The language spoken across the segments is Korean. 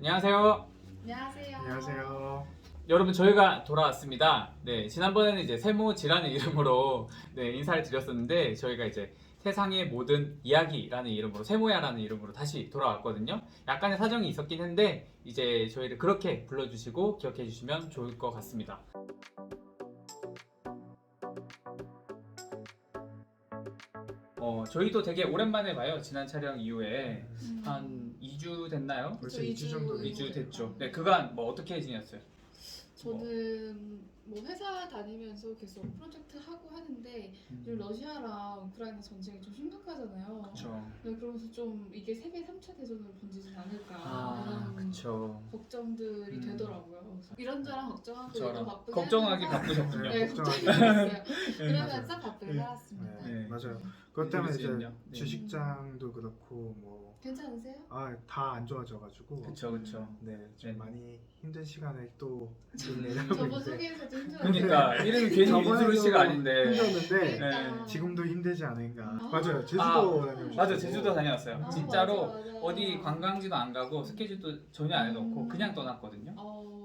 안녕하세요. 안녕하세요. 안녕하세요. 여러분 저희가 돌아왔습니다. 네, 지난번에는 이제 세모지라는 이름으로 인사를 드렸었는데 저희가 이제 세상의 모든 이야기라는 이름으로 세모야라는 이름으로 다시 돌아왔거든요. 약간의 사정이 있었긴 한데 이제 저희를 그렇게 불러주시고 기억해 주시면 좋을 것 같습니다. 저희도 되게 오랜만에 봐요. 지난 촬영 이후에 한 2주 됐나요? 벌써 그쵸, 2주 정도 2주 됐죠. 네, 그간 뭐 어떻게 지냈어요? 저는 뭐 회사 다니면서 계속 프로젝트 하고 하는데 요즘 러시아랑 우크라이나 전쟁이 좀 심각하잖아요. 그렇죠. 네, 그러면서 좀 이게 세계 3차 대전으로 번지진 않을까 이런 그렇죠. 걱정들이 되더라고요. 그래서 이런저런 걱정하고 그쵸. 일도 바쁘게 걱정하기 하면서 바쁘셨군요. 네, 걱정하기 걱정이 있어요. 맞아요. 그러면서 바쁘게 살았습니다. 네. 맞아요. 그것 때문에 이제 그러시군요. 네. 주식장도 그렇고 뭐 괜찮으세요? 다 안 좋아져가지고 그쵸. 네, 좀 네. 많이 힘든 시간을 또 저번 소개에서도 힘들었어요. 그러니까 이름이 괜히 민수루 씨가 아닌데. 힘들었는데 그러니까. 지금도 힘들지 않은가. 아. 맞아요. 제주도 다녀오셨고. 맞아, 제주도 다녀왔어요. 아, 진짜로 맞아. 어디 관광지도 안 가고 스케줄도 전혀 안 해놓고 그냥 떠났거든요.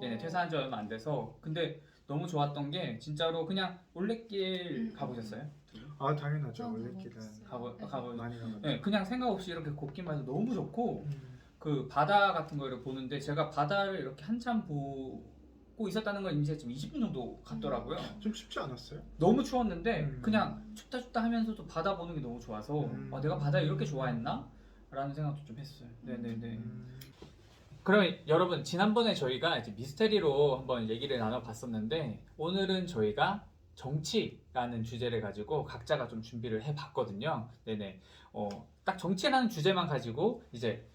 네, 퇴사한 지 얼마 안 돼서. 근데 너무 좋았던 게 진짜로 그냥 올레길 가보셨어요? 아 당연하죠. 저는 원래길은 가보. 많이 가봤죠. 네, 그냥 생각 없이 이렇게 걷기만 해도 너무 좋고 음. 그 바다 같은 거를 보는데 제가 바다를 이렇게 한참 보고 있었다는 건 이제 좀 20분 정도 갔더라고요. 좀 쉽지 않았어요? 너무 추웠는데 음. 그냥 춥다 하면서도 바다 보는 게 너무 좋아서 내가 바다 이렇게 좋아했나? 라는 생각도 좀 했어요. 네네네. 그럼 여러분 지난번에 저희가 이제 미스테리로 한번 얘기를 나눠봤었는데 오늘은 저희가 정치라는 주제를 가지고 각자가 좀 준비를 해봤거든요. 네네. 딱 정치라는 주제만 가지고 이제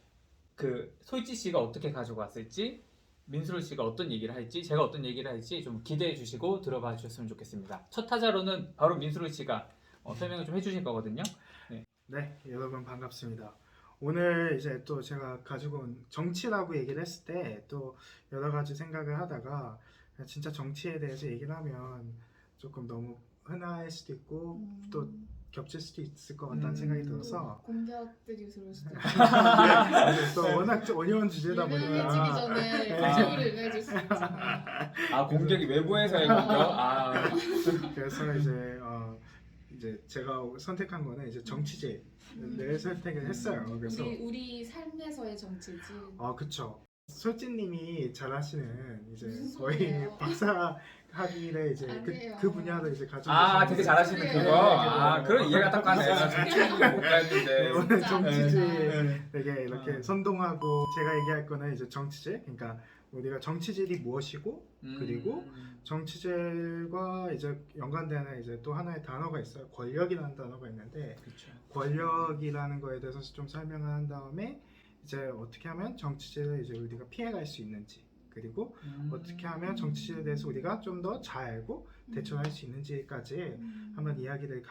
그 소이치 씨가 어떻게 가지고 왔을지 민수루 씨가 어떤 얘기를 할지 제가 어떤 얘기를 할지 좀 기대해 주시고 들어봐 주셨으면 좋겠습니다. 첫 타자로는 바로 민수루 씨가 설명을 좀 해주실 거거든요. 네, 여러분 반갑습니다. 오늘 이제 또 제가 가지고 온 정치라고 얘기를 했을 때 또 여러 가지 생각을 하다가 진짜 정치에 대해서 얘기를 하면 조금 너무 흔할 수도 있고 또 겹칠 수도 있을 것 같다는 생각이 들어서 공격들이 들어올 수도 있고 또 워낙 어려운 주제다 유명해지기 보니까 전에 아. 공격을 유명해질 수 있잖아요. 아 공격이 외부에서의 공격? 그래서 이제 제가 선택한 거는 이제 정치제를 선택을 했어요. 그래서 우리 삶에서의 정치지. 그쵸. 솔직님이 잘하시는 이제 무슨 거의 소리예요? 박사 학위를 이제 아니에요. 그 분야로 이제 가지고 되게 계시는 잘하시는 네. 그거? 그런 이해가 딱 가네요. 정치는 못 네, 가는데. 오늘 진짜. 정치제 네. 되게 이렇게 선동하고 제가 얘기할 거는 이제 정치제. 그러니까 우리가 정치질이 무엇이고 그리고 정치질과 이제 연관되는 이제 또 하나의 단어가 있어요. 권력이라는 단어가 있는데 그렇죠. 권력이라는 거에 대해서 좀 설명을 한 다음에 이제 어떻게 하면 정치질을 이제 우리가 피해갈 수 있는지 그리고 어떻게 하면 정치질에 대해서 우리가 좀 더 잘 알고 대처할 수 있는지까지 한번 이야기를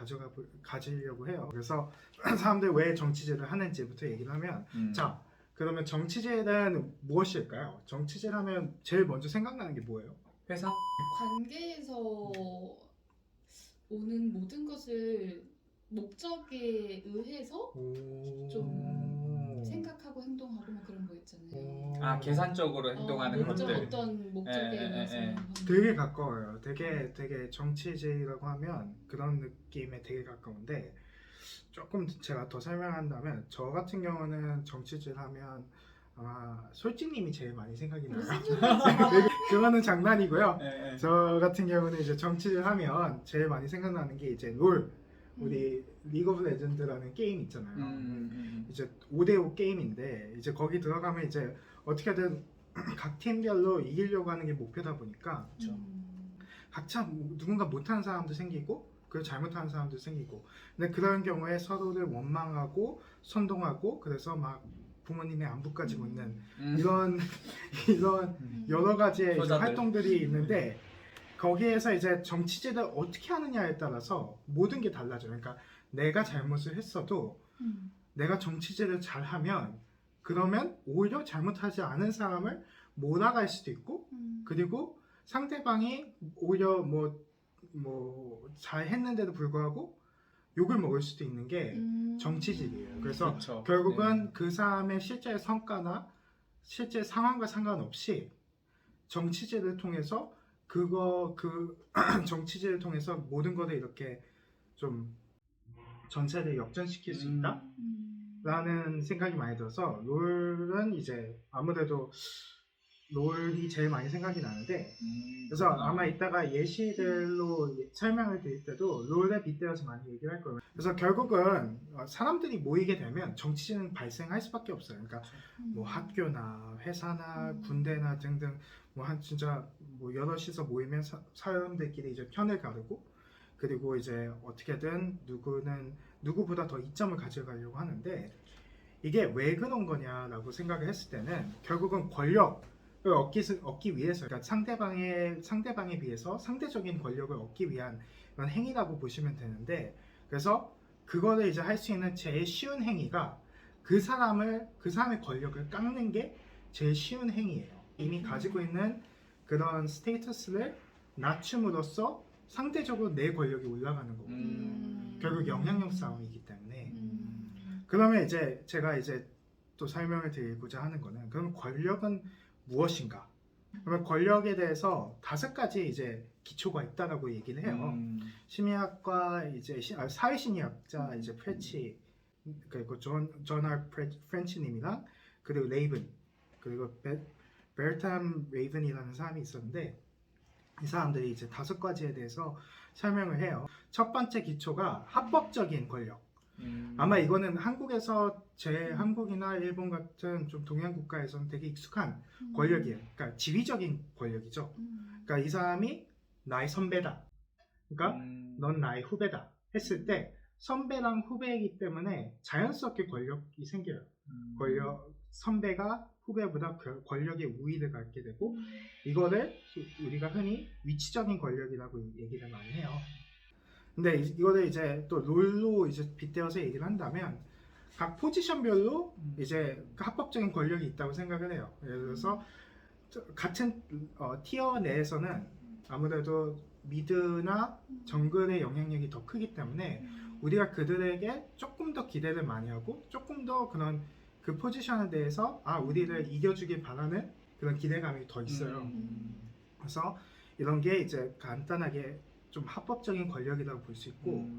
가지려고 해요. 그래서 사람들이 왜 정치질을 하는지부터 얘기를 하면 자 그러면 정치질은 무엇일까요? 정치질 하면 제일 먼저 생각나는 게 뭐예요? 회사? 관계에서 오는 모든 것을 목적에 의해서 좀 생각하고 행동하고 뭐 그런 거 있잖아요. 계산적으로 행동하는 것들. 어떤 목적에 의해서 되게 가까워요. 되게 정치질이라고 하면 그런 느낌에 되게 가까운데 조금 제가 더 설명한다면 저 같은 경우는 정치질 하면 아마 솔직님이 제일 많이 생각이 나요. 무슨 소리지? 그거는 장난이고요. 네. 저 같은 경우는 이제 정치질 하면 제일 많이 생각나는 게 이제 롤 우리 리그 오브 레전드라는 게임 있잖아요. 이제 5대5 게임인데 이제 거기 들어가면 이제 어떻게든 각 팀별로 이기려고 하는 게 목표다 보니까 각자 누군가 못하는 사람도 생기고 그리고 잘못하는 사람도 생기고 근데 그런 경우에 서로를 원망하고 선동하고 그래서 막 부모님의 안부까지 묻는 이런 여러 가지의 이제 효자들. 활동들이 있는데 거기에서 이제 정치제를 어떻게 하느냐에 따라서 모든 게 달라져요. 그러니까 내가 잘못을 했어도 내가 정치제를 잘하면 그러면 오히려 잘못하지 않은 사람을 몰아갈 수도 있고 그리고 상대방이 오히려 뭐 잘했는데도 불구하고 욕을 먹을 수도 있는 게 정치질이에요. 그래서 그렇죠. 결국은 그 사람의 실제 성과나 실제 상황과 상관없이 정치질을 통해서 그 정치질을 통해서 모든 것을 이렇게 좀 전체를 역전시킬 수 있다? 라는 생각이 많이 들어서 롤은 이제 아무래도 롤이 제일 많이 생각이 나는데 그래서 아마 이따가 예시들로 설명을 드릴 때도 롤에 빗대어서 많이 얘기를 할 거예요. 그래서 결국은 사람들이 모이게 되면 정치는 발생할 수밖에 없어요. 그러니까 뭐 학교나 회사나 군대나 등등 뭐 한 진짜 뭐 여럿이서 모이면 사람들끼리 이제 편을 가르고 그리고 이제 어떻게든 누구는 누구보다 더 이점을 가져가려고 하는데 이게 왜 그런 거냐라고 생각을 했을 때는 결국은 권력을 얻기 위해서 그러니까 상대방에 비해서 상대적인 권력을 얻기 위한 그런 행위라고 보시면 되는데 그래서 그거를 이제 할 수 있는 제일 쉬운 행위가 그 사람의 권력을 깎는 게 제일 쉬운 행위예요. 이미 가지고 있는 그런 스테이터스를 낮춤으로써 상대적으로 내 권력이 올라가는 거고 결국 영향력 싸움이기 때문에 그러면 이제 제가 이제 또 설명을 드리고자 하는 거는 그럼 권력은 무엇인가? 그러면 권력에 대해서 5가지 이제 기초가 있다라고 얘기를 해요. 심리학과 이제 사회심리학자 이제 프렌치 그리고 존 R 프렌치님이랑 그리고 레이븐 그리고 베르탐 레이븐이라는 사람이 있었는데 이 사람들이 이제 5가지에 대해서 설명을 해요. 첫 번째 기초가 합법적인 권력. 아마 이거는 한국에서 한국이나 일본 같은 좀 동양 국가에서는 되게 익숙한 권력이에요. 그러니까 지위적인 권력이죠. 그러니까 이 사람이 나의 선배다. 그러니까 넌 나의 후배다. 했을 때 선배랑 후배이기 때문에 자연스럽게 권력이 생겨요. 선배가 후배보다 권력의 우위를 갖게 되고 이거를 우리가 흔히 위치적인 권력이라고 얘기를 많이 해요. 근데 이거를 이제 또 롤로 이제 빗대어서 얘기를 한다면 각 포지션별로 이제 합법적인 권력이 있다고 생각을 해요. 예를 들어서 같은 티어 내에서는 아무래도 미드나 정글의 영향력이 더 크기 때문에 우리가 그들에게 조금 더 기대를 많이 하고 조금 더 그런 그 포지션에 대해서 우리를 이겨주길 바라는 그런 기대감이 더 있어요. 그래서 이런 게 이제 간단하게 좀 합법적인 권력이라고 볼 수 있고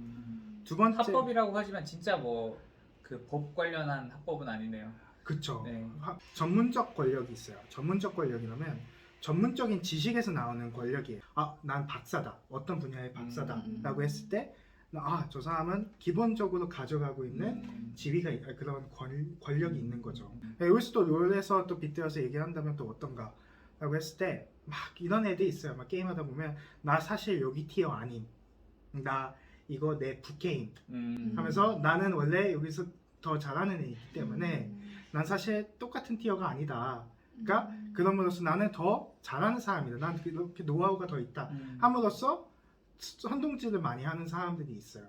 두 번째 합법이라고 하지만 진짜 뭐 그 법 관련한 합법은 아니네요. 그쵸. 네. 전문적 권력이 있어요. 전문적 권력이라면 전문적인 지식에서 나오는 권력이에요. 난 박사다. 어떤 분야의 박사다. 라고 했을 때 저 사람은 기본적으로 가져가고 있는 지위가 그런 권력이 있는 거죠. 여기서 또 롤에서 또 빗대어서 얘기한다면 또 어떤가 라고 했을 때 막 이런 애들이 있어요. 막 게임하다 보면 나 사실 여기 티어 아님. 나 이거 내 부게임 하면서 나는 원래 여기서 더 잘하는 애이기 때문에 난 사실 똑같은 티어가 아니다. 그러니까 그럼으로써 나는 더 잘하는 사람이다. 난 이렇게 노하우가 더 있다. 함으로써 선동질을 많이 하는 사람들이 있어요.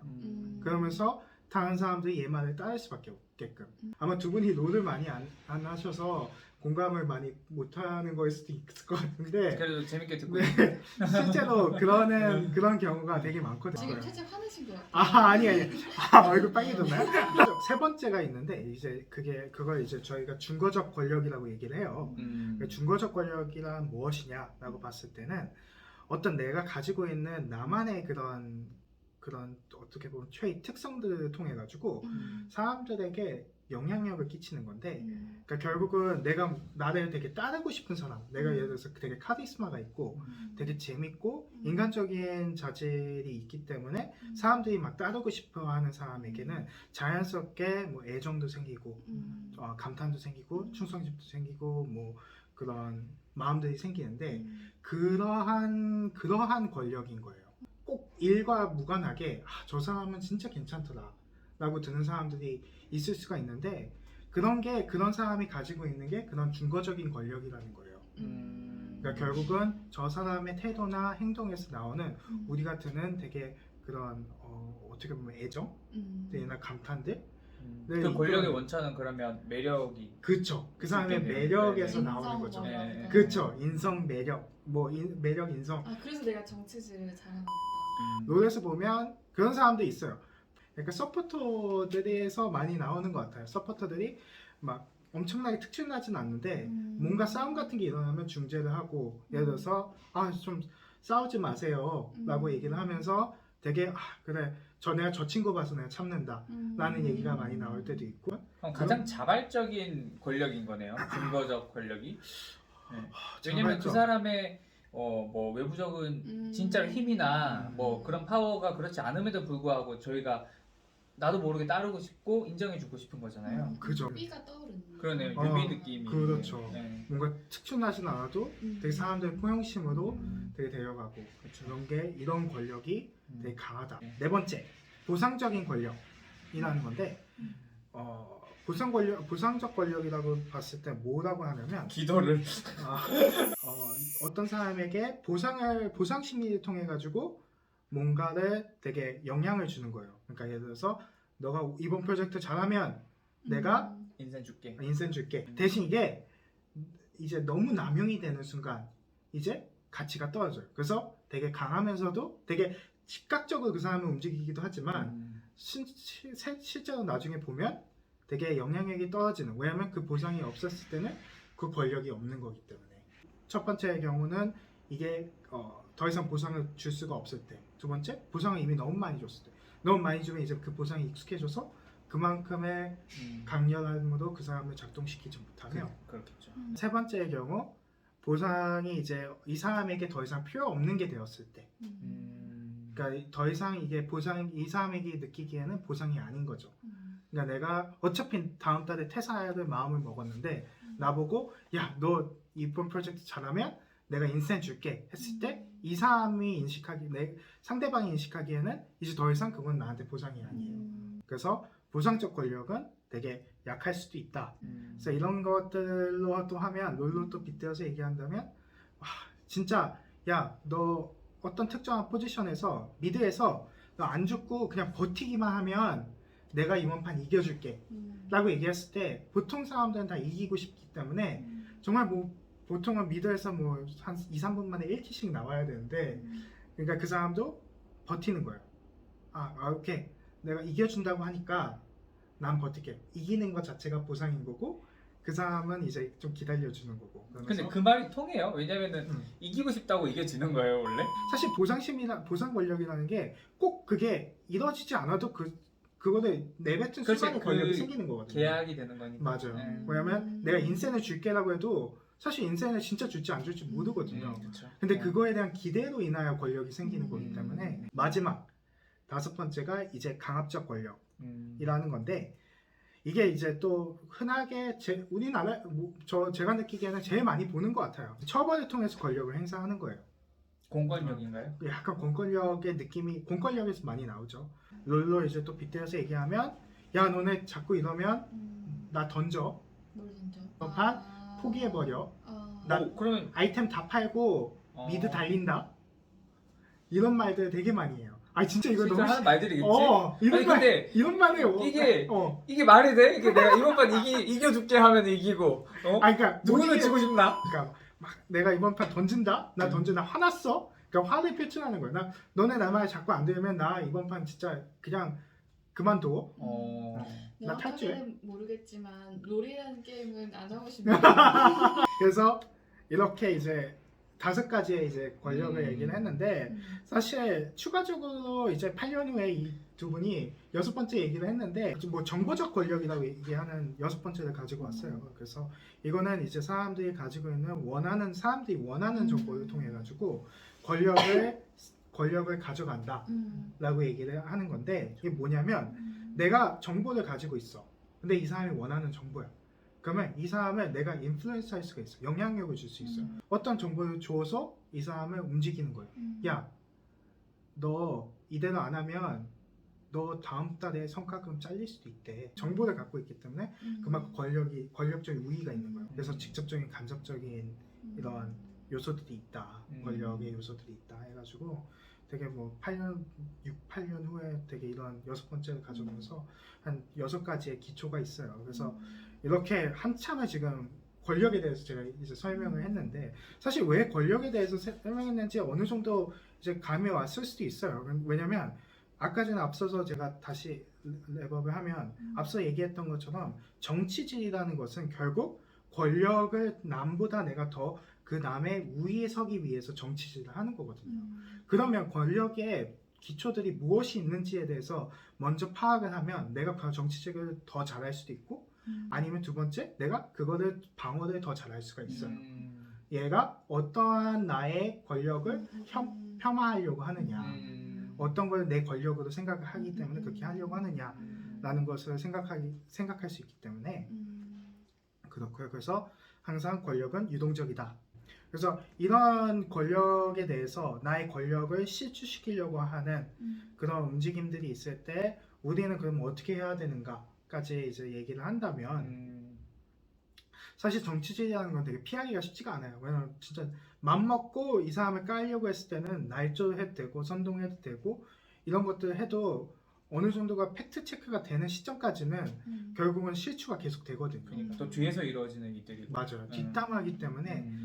그러면서 다른 사람들이 얘 말을 따를 수밖에 없게끔. 아마 두 분이 롤을 많이 안 하셔서 공감을 많이 못하는 거일 수도 있을 것 같은데 그래도 재밌게 듣고 네, 실제로 그런 경우가 되게 많거든요. 지금 살짝 화내신 것 같아요. 아니 얼굴 빨개졌나요? 세 번째가 있는데 이제 그걸 이제 저희가 중거적 권력이라고 얘기를 해요. 중거적 권력이란 무엇이냐라고 봤을 때는 어떤 내가 가지고 있는 나만의 그런 어떻게 보면 최의 특성들을 통해 가지고 사람들에게 영향력을 끼치는 건데 그러니까 결국은 내가 나를 되게 따르고 싶은 사람 내가 예를 들어서 되게 카리스마가 있고 되게 재밌고 인간적인 자질이 있기 때문에 사람들이 막 따르고 싶어 하는 사람에게는 자연스럽게 뭐 애정도 생기고 감탄도 생기고 충성심도 생기고 뭐 그런 마음들이 생기는데 그러한 권력인 거예요. 꼭 일과 무관하게 저 사람은 진짜 괜찮더라 라고 드는 사람들이 있을 수가 있는데 그런 사람이 가지고 있는 게 그런 중거적인 권력이라는 거예요. 그러니까 결국은 저 사람의 태도나 행동에서 나오는 우리가 드는 되게 그런 어떻게 보면 애정이나 감탄들 그 권력의 원천은 그러면 매력이 그쵸. 그 사람의 매력에서 나오는 거죠. 네. 그쵸. 인성 매력 매력 인성 그래서 내가 정치질을 잘하나 보다. 롤에서 보면 그런 사람도 있어요. 그러니까 서포터들에서 많이 나오는 것 같아요. 서포터들이 막 엄청나게 특출나진 않는데 뭔가 싸움 같은 게 일어나면 중재를 하고 예를 들어서 좀 싸우지 마세요 라고 얘기를 하면서 되게 그래 내가 저 친구 봐서 내가 참는다 라는 얘기가 많이 나올 때도 있고 그럼 가장 자발적인 권력인 거네요. 근거적 권력이. 네. 왜냐면 그 사람의 뭐 외부적인 진짜로 힘이나 뭐 그런 파워가 그렇지 않음에도 불구하고 저희가 나도 모르게 따르고 싶고 인정해주고 싶은 거잖아요. 그죠. 삐가 떠오르는. 그러네요. 유미 느낌이. 그렇죠. 네. 뭔가 특출나진 않아도 되게 사람들의 포용심으로 되게 데려가고 그렇죠. 이런 권력이 되게 강하다. 네. 네 번째, 보상적인 권력이라는 건데 보상적 권력이라고 봤을 때 뭐라고 하냐면 기도를. 어떤 사람에게 보상 심리를 통해 가지고 뭔가를 되게 영향을 주는 거예요. 그러니까 예를 들어서 너가 이번 프로젝트 잘하면 내가 인생 줄게. 인센 줄게. 대신 이게 이제 너무 남용이 되는 순간 이제 가치가 떨어져요. 그래서 되게 강하면서도 되게 즉각적으로 그 사람을 움직이기도 하지만 실제로 나중에 보면 되게 영향력이 떨어지는. 왜냐면 그 보상이 없었을 때는 그 권력이 없는 거기 때문에. 첫 번째 경우는 이게 더 이상 보상을 줄 수가 없을 때. 두 번째, 보상을 이미 너무 많이 줬을 때. 너무 많이 주면 이제 그 보상이 익숙해져서 그만큼의 강렬함으로 그 사람을 작동시키지 못하며. 그렇겠죠. 세 번째의 경우, 보상이 이제 이 사람에게 더 이상 필요 없는 게 되었을 때. 그러니까 더 이상 이게 이 사람에게 느끼기에는 보상이 아닌 거죠. 그러니까 내가 어차피 다음 달에 퇴사할 마음을 먹었는데 나보고 야, 너 이번 프로젝트 잘하면 내가 인센 줄게 했을 때 이 사람이 상대방이 인식하기에는 이제 더 이상 그건 나한테 보상이 아니에요. 그래서 보상적 권력은 되게 약할 수도 있다. 그래서 이런 것들로 또 하면 롤로 또 빗대어서 얘기한다면 진짜 야, 너 어떤 특정한 포지션에서 미드에서 너 안 죽고 그냥 버티기만 하면 내가 이번 판 이겨줄게 라고 얘기했을 때 보통 사람들은 다 이기고 싶기 때문에 정말 보통은 미드에서 한 2, 3분 만에 1킬씩 나와야 되는데 그러니까 그 사람도 버티는 거예요. 오케이. 내가 이겨준다고 하니까 난 버틸게. 이기는 것 자체가 보상인 거고 그 사람은 이제 좀 기다려주는 거고. 근데 그 말이 통해요. 왜냐면은 이기고 싶다고 이겨지는 거예요, 원래. 사실 보상 권력이라는 게 꼭 그게 이루어지지 않아도 그거를 내뱉은 순간에 권력이 생기는 거거든요. 계약이 되는 거니까. 맞아요. 네. 왜냐면 내가 인센을 줄게라고 해도 사실 인센을 진짜 줄지 안 줄지 모르거든요. 그렇죠. 근데 그거에 대한 기대로 인하여 권력이 생기는 거기 때문에 마지막 다섯 번째가 이제 강압적 권력이라는 건데 이게 이제 또 흔하게 우리나라 제가 느끼기에는 제일 많이 보는 것 같아요. 처벌을 통해서 권력을 행사하는 거예요. 공권력인가요? 약간 공권력의 느낌이 공권력에서 많이 나오죠. 롤로 이제 또 빗대어서 얘기하면 야 너네 자꾸 이러면 나 던져. 뭘 던져? 판 포기해버려. 그러면 아이템 다 팔고 미드 달린다. 이런 말들 되게 많이 해요. 진짜 이거 진짜 너무 하는 말들이겠지? 이런 말 해요. 이게 말이 돼? 이게 내가 이번 판 이겨줄게 하면 이기고 그러니까 누구는 지고 싶나? 그러니까 막 내가 이번 판 던진다? 나 화났어? 그러니까 화를 표출하는 거야. 너네 나 말 자꾸 안 들으면 나 이번 판 진짜 그냥 그만둬. 나 탈주해. 정확하게는 모르겠지만 롤이라는 게임은 안 하고 싶네요. 그래서 이렇게 이제 5가지의 이제 권력을 얘기를 했는데 사실 추가적으로 이제 8년 후에 이 두 분이 6번째 얘기를 했는데 뭐 정보적 권력이라고 얘기하는 6번째를 가지고 왔어요. 그래서 이거는 이제 사람들이 가지고 있는 사람들이 원하는 정보를 통해 가지고 권력을 가져간다라고 얘기를 하는 건데 이게 뭐냐면 내가 정보를 가지고 있어. 근데 이 사람이 원하는 정보야. 그러면 이 사람을 내가 인플루언스 할 수가 있어. 영향력을 줄 수 있어요. 어떤 정보를 줘서 이 사람을 움직이는 거예요. 야, 너 이대로 안 하면 너 다음 달에 성과금 잘릴 수도 있대. 정보를 갖고 있기 때문에 그만큼 권력적인 우위가 있는 거예요. 그래서 직접적인 간접적인 이런 요소들이 있다. 권력의 요소들이 있다 해가지고 되게 8년 후에 되게 이런 6번째를 가져오면서 한 6가지의 기초가 있어요. 그래서 이렇게 한참을 지금 권력에 대해서 제가 이제 설명을 했는데 사실 왜 권력에 대해서 설명했는지 어느 정도 이제 감이 왔을 수도 있어요. 왜냐면 아까 전에 앞서서 제가 다시 랩업을 하면 앞서 얘기했던 것처럼 정치질이라는 것은 결국 권력을 남보다 내가 더 그 남의 우위에 서기 위해서 정치질을 하는 거거든요. 그러면 권력의 기초들이 무엇이 있는지에 대해서 먼저 파악을 하면 내가 그 정치질을 더 잘할 수도 있고 아니면 두 번째 내가 그거를 방어를 더 잘할 수가 있어요. 얘가 어떠한 나의 권력을 폄하하려고 하느냐, 어떤 걸 내 권력으로 생각을 하기 때문에 그렇게 하려고 하느냐라는 것을 생각할 수 있기 때문에 그렇고요. 그래서 항상 권력은 유동적이다. 그래서 이런 권력에 대해서 나의 권력을 실추시키려고 하는 그런 움직임들이 있을 때 우리는 그럼 어떻게 해야 되는가까지 이제 얘기를 한다면 사실 정치질이라는 건 되게 피하기가 쉽지가 않아요. 왜냐면 진짜 맘먹고 이 사람을 깔려고 했을 때는 날조를 해도 되고 선동해도 되고 이런 것들을 해도 어느 정도가 팩트 체크가 되는 시점까지는 결국은 실추가 계속 되거든요. 그러니까 또 뒤에서 이루어지는 일들이 맞아요. 뒷담화기 때문에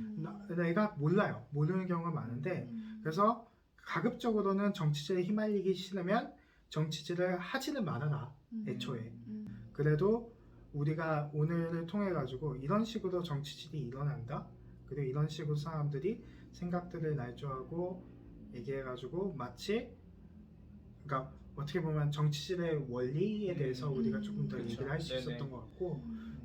내가 모르는 경우가 많은데 그래서 가급적으로는 정치질에 휘말리기 싫으면 정치질을 하지는 말아라. 애초에. 그래도 우리가 오늘을 통해 가지고 이런 식으로 정치질이 일어난다. 그리고 이런 식으로 사람들이 생각들을 날조하고 얘기해 가지고 마치 그러니까 어떻게 보면 정치질의 원리에 대해서 우리가 조금 더 그렇죠. 얘기를 할 수 있었던 네네. 것 같고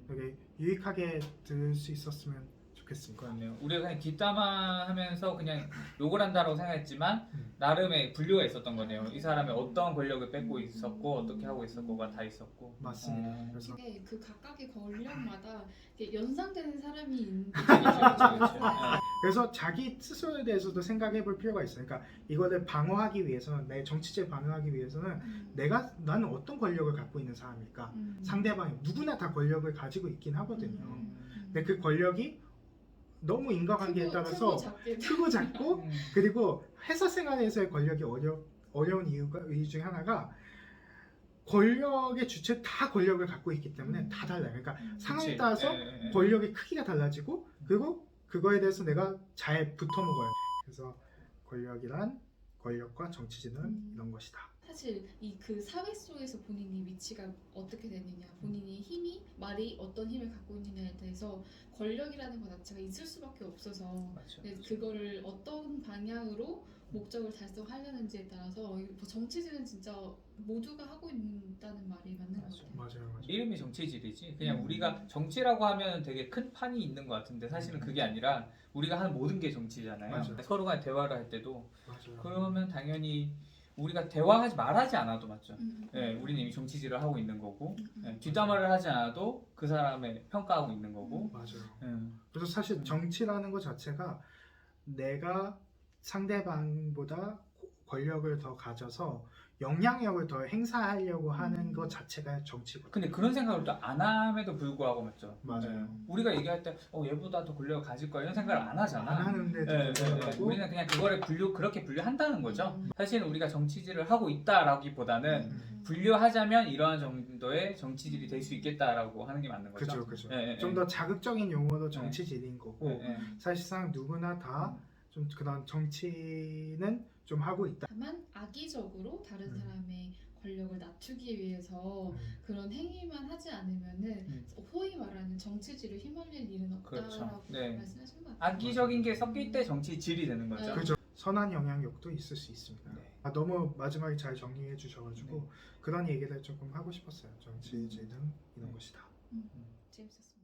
되게 유익하게 들을 수 있었으면 좋겠습니다. 그렇네요. 우리가 그냥 뒷담화하면서 그냥 욕을 한다고 생각했지만 나름의 분류가 있었던 거네요. 이 사람이 어떤 권력을 뺏고 있었고 어떻게 하고 있었고가 다 있었고. 맞습니다. 그래서 이게 그 각각의 권력마다 이렇게 연상되는 사람이 있는 그렇죠. 그래서 자기 스스로에 대해서도 생각해 볼 필요가 있어요. 그러니까 이거를 방어하기 위해서는 내 정치질 방어하기 위해서는 나는 어떤 권력을 갖고 있는 사람일까? 상대방이 누구나 다 권력을 가지고 있긴 하거든요. 근데 그 권력이 너무 인과관계에 따라서 크고 작고 그리고 회사 생활에서의 권력이 어려운 이유 중에 하나가 권력의 주체 다 권력을 갖고 있기 때문에 다 달라요. 그러니까 상황에 그치. 따라서 예. 권력의 크기가 달라지고 그리고 그거에 대해서 내가 잘 붙어먹어요. 그래서 권력과 정치질은 이런 것이다. 사실 이 그 사회 속에서 본인이 위치가 어떻게 되느냐, 본인이 말이 어떤 힘을 갖고 있느냐에 대해서 권력이라는 것 자체가 있을 수밖에 없어서 맞죠. 근데 그거를 어떤 방향으로 목적을 달성하려는지에 따라서 정치질은 진짜 모두가 하고 있다는 말이 맞는 것 같아요. 맞아요. 이름이 정치질이지. 그냥 우리가 정치라고 하면 되게 큰 판이 있는 것 같은데 사실은 그게 아니라 우리가 하는 모든 게 정치잖아요. 맞아요. 서로 간에 대화를 할 때도 맞아요. 그러면 당연히 우리가 대화하지 말하지 않아도 맞죠. 예, 우리는 이미 정치질을 하고 있는 거고 뒷담화를 하지 않아도 그 사람을 평가하고 있는 거고. 맞아요. 그래서 사실 정치라는 것 자체가 내가 상대방보다 권력을 더 가져서 영향력을 더 행사하려고 하는 것 자체가 정치거든요. 근데 그런 생각을 또 안 함에도 불구하고 맞죠. 맞아요. 우리가 얘기할 때 얘보다 더 권력을 가질 거야 이런 생각을 안 하잖아. 안 하는데도 불구하고 우리는 그냥 그거를 그렇게 분류한다는 거죠. 사실은 우리가 정치질을 하고 있다라기보다는 분류하자면 이러한 정도의 정치질이 될 수 있겠다라고 하는 게 맞는 거죠. 그죠. 예, 좀 더 자극적인 용어로 정치질인 거고 예. 사실상 누구나 다 좀 그런 정치는 좀 하고 있다. 다만 악의적으로 다른 사람의 권력을 낮추기 위해서 그런 행위만 하지 않으면은 소위 말하는 정치질을 휘말릴 일은 없다라고 그렇죠. 네. 말씀하신 것 같아요. 악의적인 게 섞일 때 정치질이 되는 거죠. 그죠. 선한 영향력도 있을 수 있습니다. 네. 너무 마지막에 잘 정리해 주셔가지고 그런 얘기를 조금 하고 싶었어요. 정치질은 이런 것이다. 재밌었습니다.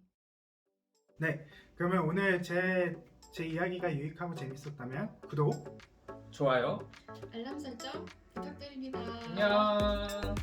네, 그러면 오늘 제 이야기가 유익하고 재밌었다면 구독, 좋아요. 알람 설정 부탁드립니다. 안녕.